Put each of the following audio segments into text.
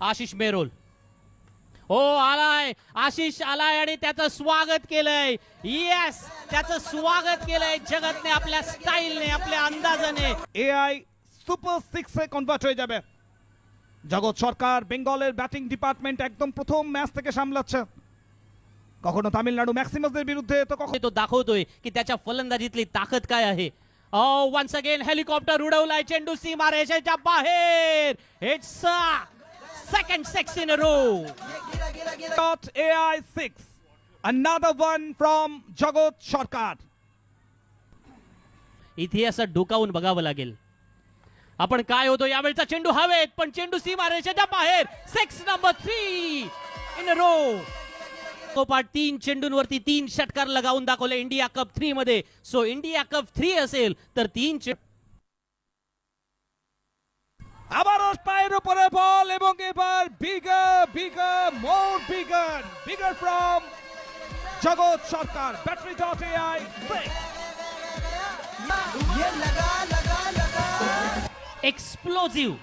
आशिष मेरोल. हो आलाय, आशिष आलाय आणि त्याचं स्वागत केलंय. येस, त्याचं स्वागत केलंय जगतने आपल्या स्टाईलने, आपल्या अंदाजाने. এআই সুপার 6 কনভার্ট হয়ে যাবে। জগৎ সরকার বেঙ্গলের ব্যাটিং ডিপার্টমেন্ট একদম প্রথম ম্যাচ থেকে সামলাচ্ছে, কখনো তামিলনাড়ু ম্যাক্সিমাসদের বিরুদ্ধে তো কখনো तो दाखवतोय की त्याच्या फलंदाजीतली ताकद काय आहे. वन्स अगेन हेलिकॉप्टर उडवलाय, चेंडू सीमा रेषेच्या बाहेर. It's second 6 in a row. AI 6, another one from জগৎ সরকার. इथे असं डोकावून बघावं लागेल आपण काय होतो. यावेळचा चेंडू हवेत, पण चेंडू सीमा रेषेच्या बाहेर. 6 नंबर 3 in a row. पाठ 3 चेंडूंवरती 3 षटकार लगावून दाखवले इंडिया कप 3 मध्ये. सो इंडिया कप 3 असेल तर 3 আবারও পায়ের উপরে বল এবং এবার বিগার মোর বিগার ফ্রম জগৎ সরকার. battery.ai 6. Explosive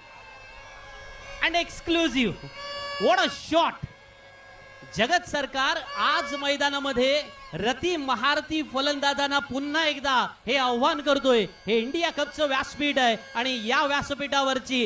and exclusive. What a shot. जगत सरकार आज मैदानामध्ये रती महारथी फलंदाजांना पुन्हा एकदा हे आव्हान करतोय. हे इंडिया कपचं व्यासपीठ आहे आणि या व्यासपीठावरची